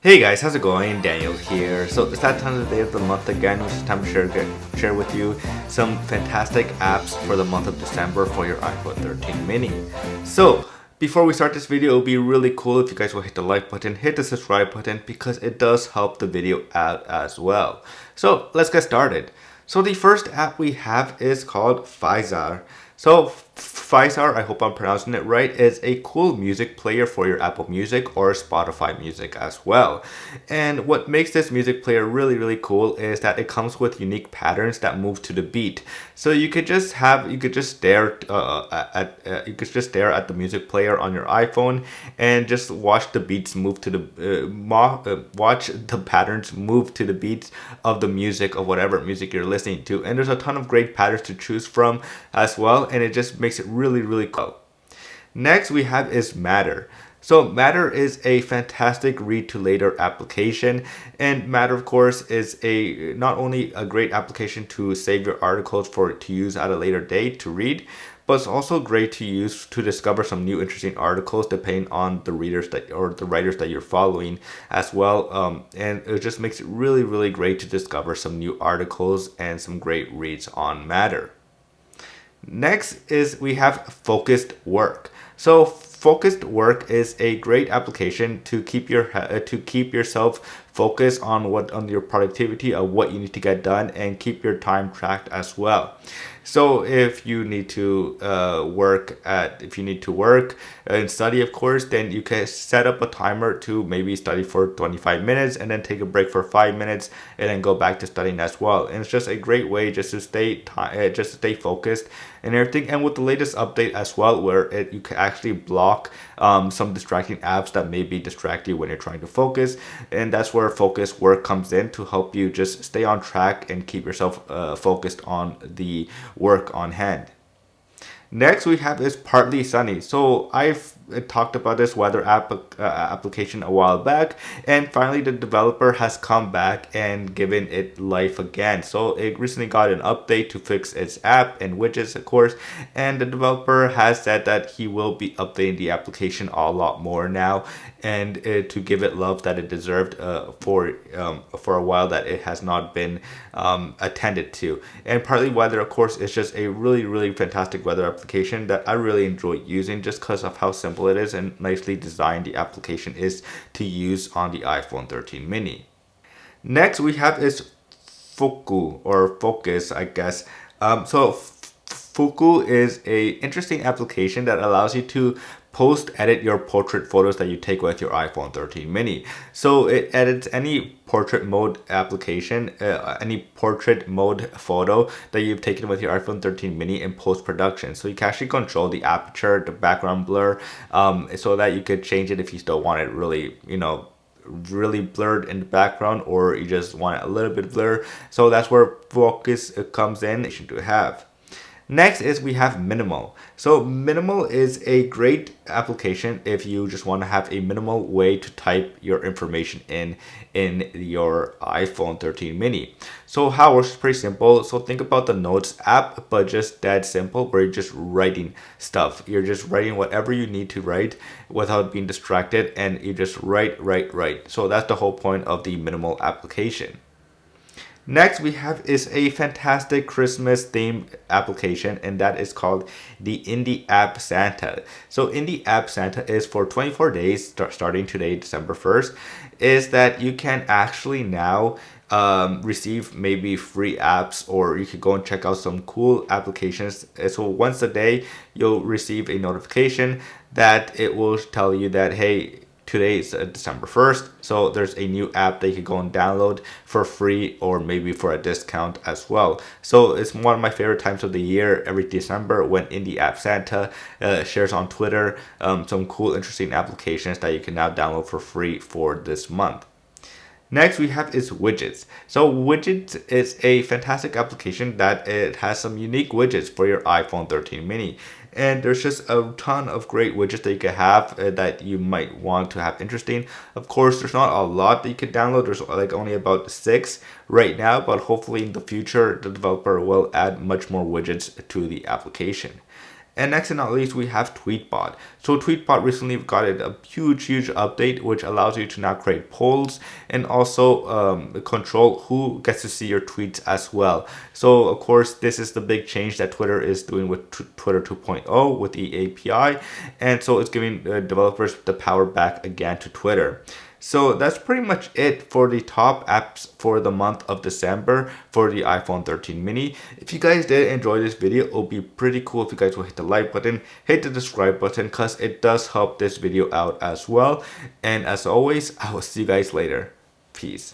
Hey guys, how's it going? Daniel here. So it's that time of the day of the month again, which is time to share with you some fantastic apps for the month of December for your iPhone 13 mini. So before we start this video, it would be really cool if you guys will hit the like button, hit the subscribe button, because it does help the video out as well. So let's get started. So the first app we have is called Fizar. So Fizar, I hope I'm pronouncing it right, is a cool music player for your Apple Music or Spotify Music as well. And what makes this music player really cool is that it comes with unique patterns that move to the beat. So you could just stare at the music player on your iPhone and just watch the beats move to the watch the patterns move to the beats of the music of whatever music you're listening to. And there's a ton of great patterns to choose from as well, and it just makes it really cool. Next we have is Matter. So Matter is a fantastic read to later application, and Matter of course is not only a great application to save your articles to use at a later date to read, but it's also great to use to discover some new interesting articles depending on the readers or the writers that you're following as well. And it just makes it really great to discover some new articles and some great reads on Matter. Next is we have Focused Work. So Focused Work is a great application to keep yourself focused on your productivity of what you need to get done and keep your time tracked as well. So if you need to work and study, of course, then you can set up a timer to maybe study for 25 minutes and then take a break for 5 minutes and then go back to studying as well. And it's just a great way just to stay focused and everything. And with the latest update as well, where you can actually block some distracting apps that maybe distract you when you're trying to focus, and that's where Focused Work comes in to help you just stay on track and keep yourself focused on the work on hand. Next we have is Partly Sunny. So I've talked about this weather application a while back, and finally the developer has come back and given it life again. So it recently got an update to fix its app and widgets, of course, and the developer has said that he will be updating the application a lot more now, and to give it love that it deserved for a while that it has not been attended to. And Partly Weather, of course, is just a really fantastic weather application that I really enjoy using just because of how simple it is and nicely designed the application is to use on the iPhone 13 mini. Next we have is Fuku, or Focus, I guess. Fuku is a interesting application that allows you to edit your portrait photos that you take with your iPhone 13 mini. So it edits any portrait mode application, any portrait mode photo that you've taken with your iPhone 13 mini in post-production. So you can actually control the aperture, the background blur, so that you could change it if you still want it really blurred in the background, or you just want it a little bit blurred. So that's where Focus comes in to have. Next is we have Minimal. So Minimal is a great application if you just want to have a minimal way to type your information in your iPhone 13 mini. So how it works is pretty simple. So think about the Notes app, but just that simple, where you're just writing stuff. You're just writing whatever you need to write without being distracted, and you just write. So that's the whole point of the Minimal application. Next we have is a fantastic Christmas themed application, and that is called the Indie App Santa. So Indie App Santa is for 24 days starting today, December 1st, is that you can actually now receive maybe free apps, or you could go and check out some cool applications. So once a day you'll receive a notification that it will tell you that, hey, today is December 1st, so there's a new app that you can go and download for free or maybe for a discount as well. So it's one of my favorite times of the year, every December, when Indie App Santa shares on Twitter some cool, interesting applications that you can now download for free for this month. Next we have is Widgets. So Widgets is a fantastic application that it has some unique widgets for your iPhone 13 mini. And there's just a ton of great widgets that you can have that you might want to have interesting. Of course, there's not a lot that you can download. There's like only about 6 right now, but hopefully in the future, the developer will add much more widgets to the application. And next and not least, we have tweetbot. So tweetbot recently got a huge update which allows you to now create polls and also control who gets to see your tweets as well. So of course, this is the big change that Twitter is doing with Twitter 2.0 with the API, and so it's giving developers the power back again to Twitter. So that's pretty much it for the top apps for the month of December for the iPhone 13 mini. If you guys did enjoy this video, it would be pretty cool if you guys will hit the like button, hit the subscribe button, because it does help this video out as well. And as always, I will see you guys later. Peace.